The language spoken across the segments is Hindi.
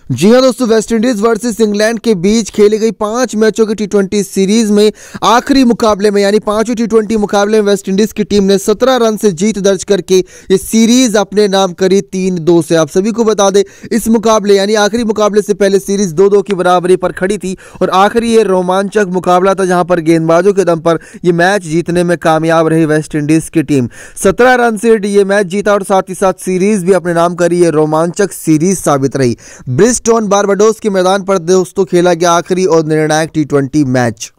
जी हाँ दोस्तों, वेस्टइंडीज वर्सेस इंग्लैंड के बीच खेली गई 5 मैचों की टी20 सीरीज में आखिरी मुकाबले में यानी पांचवें टी20 मुकाबले में वेस्टइंडीज की टीम ने 17 रन से जीत दर्ज करके ये सीरीज अपने नाम करी 3-2 से। आप सभी को बता दें, इस मुकाबले यानी आखिरी मुकाबले से पहले सीरीज 2-2 की बराबरी पर खड़ी थी और आखिरी ये रोमांचक मुकाबला था जहां पर गेंदबाजों के दम पर यह मैच जीतने में कामयाब रही वेस्टइंडीज की टीम। 17 रन से ये मैच जीता और साथ ही साथ सीरीज भी अपने नाम करी ये रोमांचक सीरीज साबित रही। ब्रिजटोन बारबाडोस के मैदान पर दोस्तों खेला गया आखिरी और निर्णायक टी20 मैच।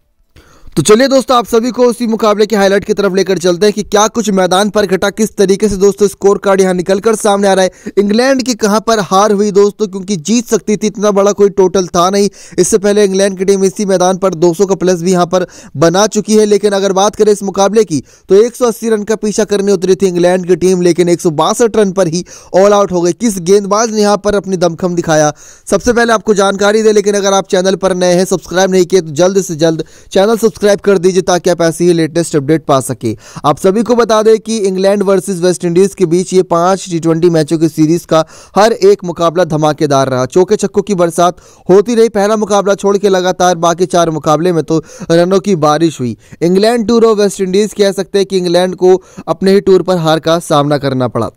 तो चलिए दोस्तों, आप सभी को उसी मुकाबले के हाईलाइट की तरफ लेकर चलते हैं कि क्या कुछ मैदान पर घटा, किस तरीके से दोस्तों स्कोर कार्ड यहां निकलकर सामने आ रहा है। इंग्लैंड की कहां पर हार हुई दोस्तों, क्योंकि जीत सकती थी, इतना बड़ा कोई टोटल था नहीं। इससे पहले इंग्लैंड की टीम इसी मैदान पर 200 का प्लस भी यहां पर बना चुकी है। लेकिन अगर बात करें इस मुकाबले की तो 180 रन का पीछा करने उतरी थी इंग्लैंड की टीम, लेकिन 162 रन पर ही ऑल आउट हो गई। किस गेंदबाज ने यहां पर अपनी दमखम दिखाया, सबसे पहले आपको जानकारी दे। लेकिन अगर आप चैनल पर नए हैं, सब्सक्राइब नहीं किए, तो जल्द से जल्द चैनल सब्सक्राइब कर दीजिए ताकि आप ऐसे ही लेटेस्ट अपडेट पा सके। आप सभी को बता दें कि इंग्लैंड वर्सेस वेस्टइंडीज के बीच ये 5 टी20 मैचों की सीरीज का हर एक मुकाबला धमाकेदार रहा। चौके छक्कों की बरसात होती रही। पहला मुकाबला छोड़ के लगातार बाकी 4 मुकाबले में तो रनों की बारिश हुई। इंग्लैंड टूर और वेस्टइंडीज कह सकते हैं कि इंग्लैंड को अपने ही टूर पर हार का सामना करना पड़ा।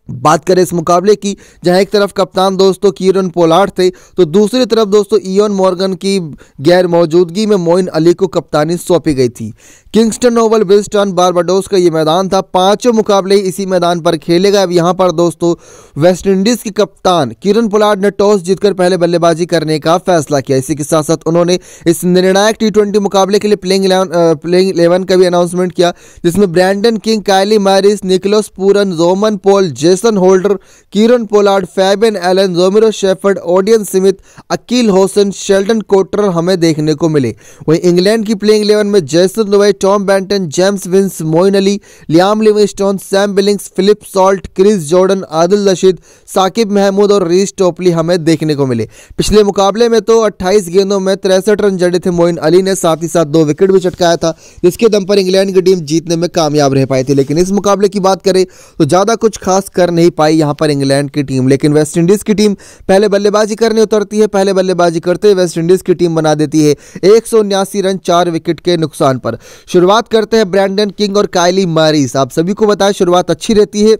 बात करें इस मुकाबले की, जहां एक तरफ कप्तान दोस्तों कीरन पोलार्ड थे तो दूसरी तरफ दोस्तों इयोन मॉर्गन की गैर मौजूदगी में मोइन अली को कप्तानी सौंपी गई थी। किंगस्टन ओवल ब्रिजटोन बारबाडोस का ये मैदान था। 5 मुकाबले इसी मैदान पर खेले गए। अब यहां पर दोस्तों वेस्टइंडीज के कप्तान कीरन पोलार्ड ने टॉस जीतकर पहले बल्लेबाजी करने का फैसला किया। इसी के साथ साथ उन्होंने इस निर्णायक टी20 मुकाबले के लिए प्लेइंग 11 का भी अनाउंसमेंट किया, जिसमें Brandon King, Kyle Mayers, Nicholas Pooran, Rovman Powell, Jason Holder, Kieron Pollard, Fabian Allen, Romario Shepherd, Odean Smith, Akeal Hosein, Sheldon Cottrell हमें देखने को मिले। वहीं इंग्लैंड की प्लेइंग 11 में Jason Lowe, Tom Banton, James Vince, Moeen Ali, Liam Livingstone, Sam Billings, Philip Salt, Chris Jordan, Adil Rashid, Saqib Mahmood और रीस टोपली हमें देखने को मिले। पिछले मुकाबले में तो 28 गेंदों में 63 रन जड़े थे मोइन अली ने, साथ ही साथ 2 विकेट भी चटकाया था, जिसके दम पर इंग्लैंड की टीम जीतने में कामयाब रह पाई थी। लेकिन इस मुकाबले की बात करें तो ज्यादा कुछ खास कर नहीं पाई यहां पर इंग्लैंड की टीम। लेकिन वेस्टइंडीज की टीम पहले बल्लेबाजी करने उतरती है। पहले बल्लेबाजी करते हुए वेस्टइंडीज की टीम बना देती है 179 रन 4 विकेट के नुकसान पर। शुरुआत करते हैं ब्रैंडन किंग और काइली मैरिस। आप सभी को बताएं शुरुआत अच्छी रहती है।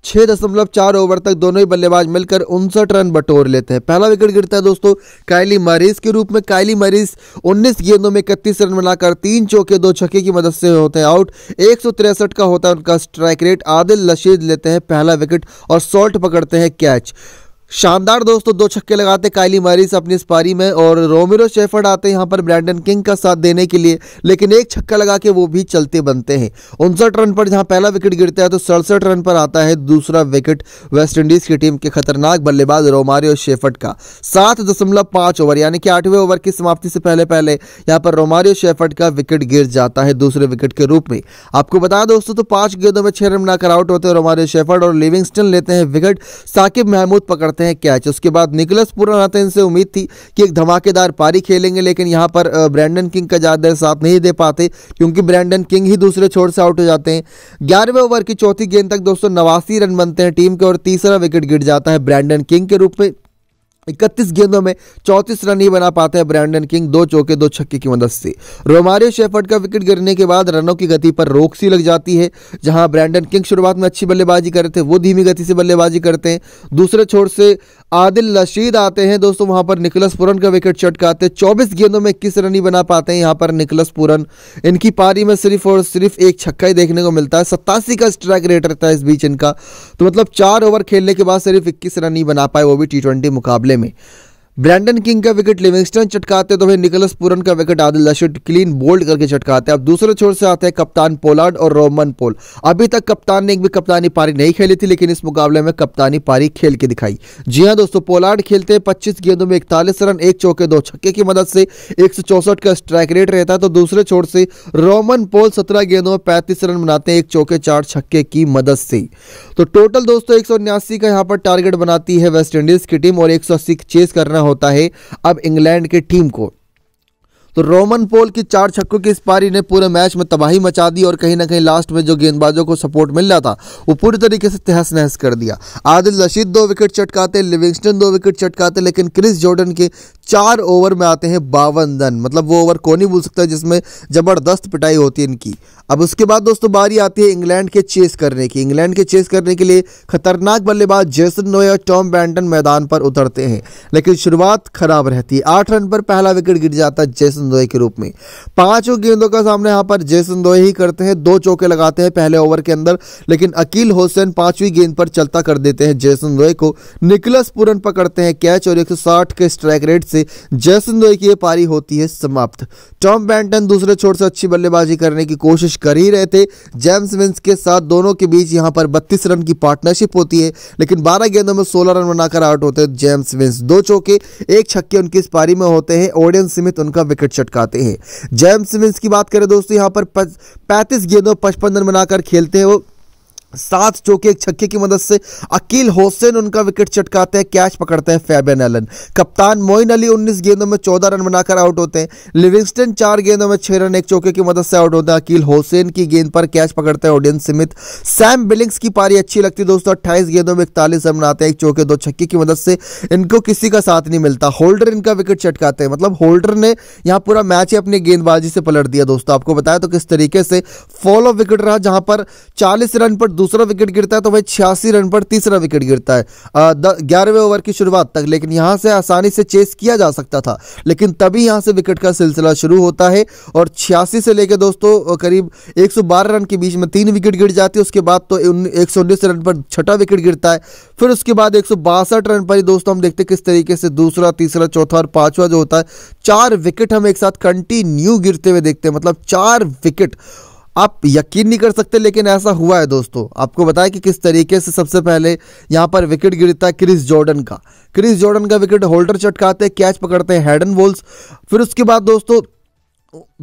6.4 ओवर तक दोनों ही बल्लेबाज मिलकर 59 रन बटोर लेते हैं। पहला विकेट गिरता है दोस्तों काइली मैरिस के रूप में। काइली मैरिस 19 गेंदों में 31 रन बनाकर 3 चौके 2 छक्के की मदद से होते हैं आउट। 163 का होता है उनका स्ट्राइक रेट। आदिल रशीद लेते हैं पहला विकेट और सॉल्ट पकड़ते हैं कैच। शानदार दोस्तों 2 छक्के लगाते काइली मैरिस अपनी इस पारी में और रोमिरो शेफर्ड आते हैं यहां पर ब्रैंडन किंग का साथ देने के लिए, लेकिन एक छक्का लगा के वो भी चलते बनते हैं। 59 रन पर जहां पहला विकेट गिरता है तो 67 रन पर आता है दूसरा विकेट वेस्टइंडीज की टीम के खतरनाक बल्लेबाज रोमारियो शेफर्ड का। 7.5 ओवर यानी कि 8वें ओवर की समाप्ति से पहले यहां पर रोमारियो शेफर्ड का विकेट गिर जाता है दूसरे विकेट के रूप में। आपको बताया दोस्तों तो 5 गेंदों में 6 रन बनाकर आउट होते हैं रोमारियो शेफर्ड और लिविंगस्टन लेते हैं विकेट। साकिब महमूद पकड़ते हैं कैच। उसके बाद निकोलस पूरन आते हैं। इनसे उम्मीद थी कि एक धमाकेदार पारी खेलेंगे, लेकिन यहां पर ब्रैंडन किंग का ज्यादा साथ नहीं दे पाते क्योंकि ब्रैंडन किंग ही दूसरे छोर से आउट हो जाते हैं। 11वें ओवर की चौथी गेंद तक दोस्तों 89 रन बनते हैं टीम के और तीसरा विकेट गिर जाता है ब्रैंडन किंग के रूप में। 31 गेंदों में 34 रन ही बना पाते हैं ब्रैंडन किंग 2 चौके 2 छक्के की मदद से। रोमारियो शेफर्ड का विकेट गिरने के बाद रनों की गति पर रोक सी लग जाती है। जहां ब्रैंडन किंग शुरुआत में अच्छी बल्लेबाजी कर रहे थे, वो धीमी गति से बल्लेबाजी करते हैं। दूसरे छोर से आदिल रशीद आते हैं दोस्तों, वहां पर निकोलस पूरन का विकेट चटकाते हैं। 24 गेंदों में 21 रन ही बना पाते हैं यहां पर निकोलस पूरन। इनकी पारी में सिर्फ और सिर्फ एक छक्का ही देखने को मिलता है। 87 का स्ट्राइक रेट रहता है इस बीच इनका, तो मतलब 4 ओवर खेलने के बाद सिर्फ 21 रन ही बना पाए, वो भी टी20 मुकाबले में। ब्रैंडन किंग का विकेट लिविंगस्टन चटकाते तो भाई निकोलस पूरन का wicket Adil Rashid clean bowled करके चटकाते हैं। अब दूसरे छोर से आते हैं कप्तान पोलार्ड और रोमन पॉल। अभी तक कप्तान ने एक भी कप्तानी पारी नहीं खेली थी, लेकिन इस मुकाबले में कप्तानी पारी खेल के दिखाई। जी हां दोस्तों, पोलार्ड खेलते हैं 25 गेंदों में 41 रन 1 चौके 2 छक्के की मदद से। 164 का स्ट्राइक रेट रहता है। तो दूसरे छोर से रोमन पॉल 17 गेंदों में 35 रन बनाते हैं 1 चौके 4 छक्के की मदद से। तो टोटल दोस्तों 179 का यहां पर टारगेट बनाती है वेस्टइंडीज की टीम और 180 चेस करना होता है अब इंग्लैंड की टीम को। तो रोमन पोल की 4 छक्कों की इस पारी ने पूरे मैच में तबाही मचा दी और कहीं ना कहीं लास्ट में जो गेंदबाजों को सपोर्ट मिल रहा था वो पूरी तरीके से तहस नहस कर दिया। आदिल रशीद 2 विकेट चटकाते, लिविंगस्टन 2 विकेट चटकाते, लेकिन क्रिस जॉर्डन के 4 ओवर में आते हैं 52 रन। मतलब वो ओवर कौन ही भूल सकता है जिसमें जबरदस्त पिटाई होती है इनकी। अब उसके बाद दोस्तों बारी आती है इंग्लैंड के चेस करने की। इंग्लैंड के चेस करने के लिए खतरनाक बल्लेबाज जेसन नोए और टॉम ब्रैंटन मैदान पर उतरते हैं, लेकिन शुरुआत खराब रहती है। 8 रन पर पहला विकेट गिर जाता है जेसन नोए के रूप में। 5 गेंदों का सामना यहाँ पर जेसन नोए ही करते हैं, 2 चौके लगाते हैं पहले ओवर के अंदर, लेकिन अकील हुसैन 5वीं गेंद पर चलता कर देते हैं जेसन नोए को। निकोलस पूरन पकड़ते हैं कैच और 160 के स्ट्राइक रेट से जेसन नोए की ये पारी होती है समाप्त। टॉम ब्रैंटन दूसरे छोर से अच्छी बल्लेबाजी करने की कोशिश कर ही रहे थे जेम्स विंस के साथ। दोनों के बीच यहां पर 32 रन की पार्टनरशिप होती है, लेकिन 12 गेंदों में 16 रन बनाकर आउट होते हैं जेम्स विंस। 2 चौके 1 छक्के उनकी इस पारी में होते हैं। ओडेन स्मिथ उनका विकेट चटकाते हैं। जेम्स विंस की बात करें दोस्तों, यहां पर 35 गेंदों 55 रन बनाकर खेलते हैं वो। 7 चौके 1 छक्के की मदद से अकील हुसैन उनका विकेट चटकाते हैं, कैच पकड़ते हैं फैबियन एलन। कप्तान मोइन अली 19 गेंदों में 14 रन बनाकर आउट होते हैं। लिविंगस्टन 4 गेंदों में 6 रन 1 चौके की मदद से आउट होता है। अकील हुसैन की गेंद पर कैच पकड़ते हैं ओडेन स्मिथ। सैम बिलिंग्स की पारी अच्छी लगती है दोस्तों, 28 गेंदों में 41 रन बनाते हैं 1 चौके 2 छक्के की मदद से। इनको किसी का साथ नहीं मिलता। होल्डर इनका विकेट चटकाते हैं, मतलब होल्डर ने यहाँ पूरा मैच ही अपनी गेंदबाजी से पलट दिया दोस्तों। आपको बताया तो किस तरीके से फॉलो विकेट रहा, जहां पर 40 रन पर दूसरा विकेट गिरता है तो वही 86 रन पर तीसरा विकेट गिरता है 11वें ओवर की शुरुआत तक। लेकिन यहां से आसानी से चेस किया जा सकता था, लेकिन तभी यहां से विकेट का सिलसिला शुरू होता है और 86 से लेकर दोस्तों करीब 112 रन के बीच में 3 विकेट गिर जाती है। उसके बाद तो 119 रन पर 6ठा विकेट गिरता है। फिर उसके बाद 162 रन पर ही दोस्तों हम देखते हैं किस तरीके से दूसरा, तीसरा, चौथा और 5वां जो होता है 4 विकेट हम एक साथ कंटिन्यू गिरते हुए देखते हैं। मतलब 4 विकेट, आप यकीन नहीं कर सकते लेकिन ऐसा हुआ है दोस्तों। आपको बताया कि किस तरीके से सबसे पहले यहां पर विकेट गिरता है क्रिस जॉर्डन का। क्रिस जॉर्डन का विकेट होल्डर चटकाते हैं, कैच पकड़ते हैं हैडन वोल्स। फिर उसके बाद दोस्तों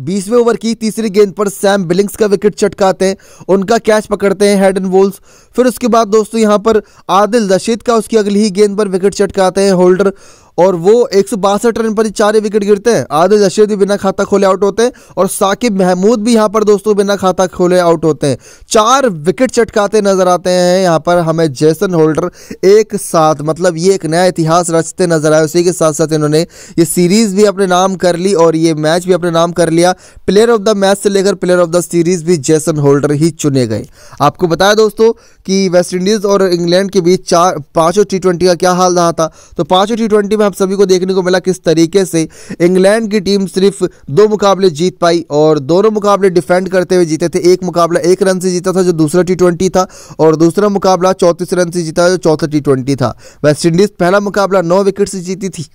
20वें ओवर की तीसरी गेंद पर सैम बिलिंग्स का विकेट चटकाते हैं, उनका कैच पकड़ते हैं हैडन वोल्स। फिर उसके बाद दोस्तों यहां पर आदिल रशीद का उसकी अगली ही गेंद पर विकेट चटकाते हैं होल्डर, और वो 162 रन पर 4 विकेट गिरते हैं। आदिल रशीद भी बिना खाता खोले आउट होते हैं और साकिब महमूद भी यहां पर दोस्तों बिना खाता खोले आउट होते हैं। 4 विकेट चटकाते नजर आते हैं यहां पर हमें जेसन होल्डर एक साथ। मतलब ये एक नया इतिहास रचते नजर आए। उसी के साथ साथ इन्होंने ये सीरीज भी अपने नाम कर ली और ये मैच भी अपने नाम कर लिया। प्लेयर ऑफ द मैच से लेकर प्लेयर ऑफ द सीरीज भी जेसन होल्डर ही चुने गए। आपको बताया दोस्तों कि वेस्टइंडीज और इंग्लैंड के बीच 5 T20 का क्या हाल रहा था। तो 5 T20 आप सभी को देखने को मिला किस तरीके से इंग्लैंड की टीम सिर्फ 2 मुकाबले जीत पाई और दोनों मुकाबले डिफेंड करते हुए जीते थे। एक मुकाबला 1 रन से जीता था जो दूसरा T20 था, और दूसरा मुकाबला 34 रन से जीता जो चौथा T20 था। वेस्टइंडीज पहला मुकाबला 9 विकेट से जीती थी,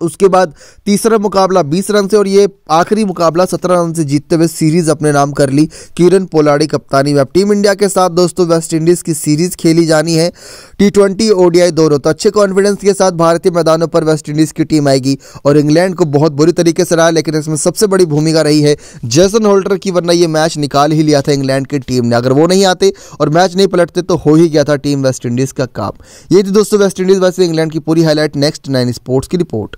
उसके बाद तीसरा मुकाबला 20 रन से, और ये आखिरी मुकाबला 17 रन से जीतते हुए सीरीज अपने नाम कर ली किरण पोलार्ड कप्तानी में। अब टीम इंडिया के साथ दोस्तों वेस्ट इंडीज की सीरीज खेली जानी है T20 ODI दोनों। तो अच्छे कॉन्फिडेंस के साथ भारतीय मैदानों पर वेस्ट इंडीज की टीम आएगी और इंग्लैंड को बहुत बुरी तरीके से रहा, लेकिन इसमें सबसे बड़ी भूमिका रही है जेसन होल्डर की, वरना ये मैच निकाल ही लिया था इंग्लैंड की टीम ने। अगर वो नहीं आते और मैच नहीं पलटते तो हो ही गया था टीम वेस्ट इंडीज का काम। ये थी दोस्तों वेस्ट इंडीज वर्सेस इंग्लैंड की पूरी हाईलाइट। नेक्स्ट 9 स्पोर्ट्स की रिपोर्ट।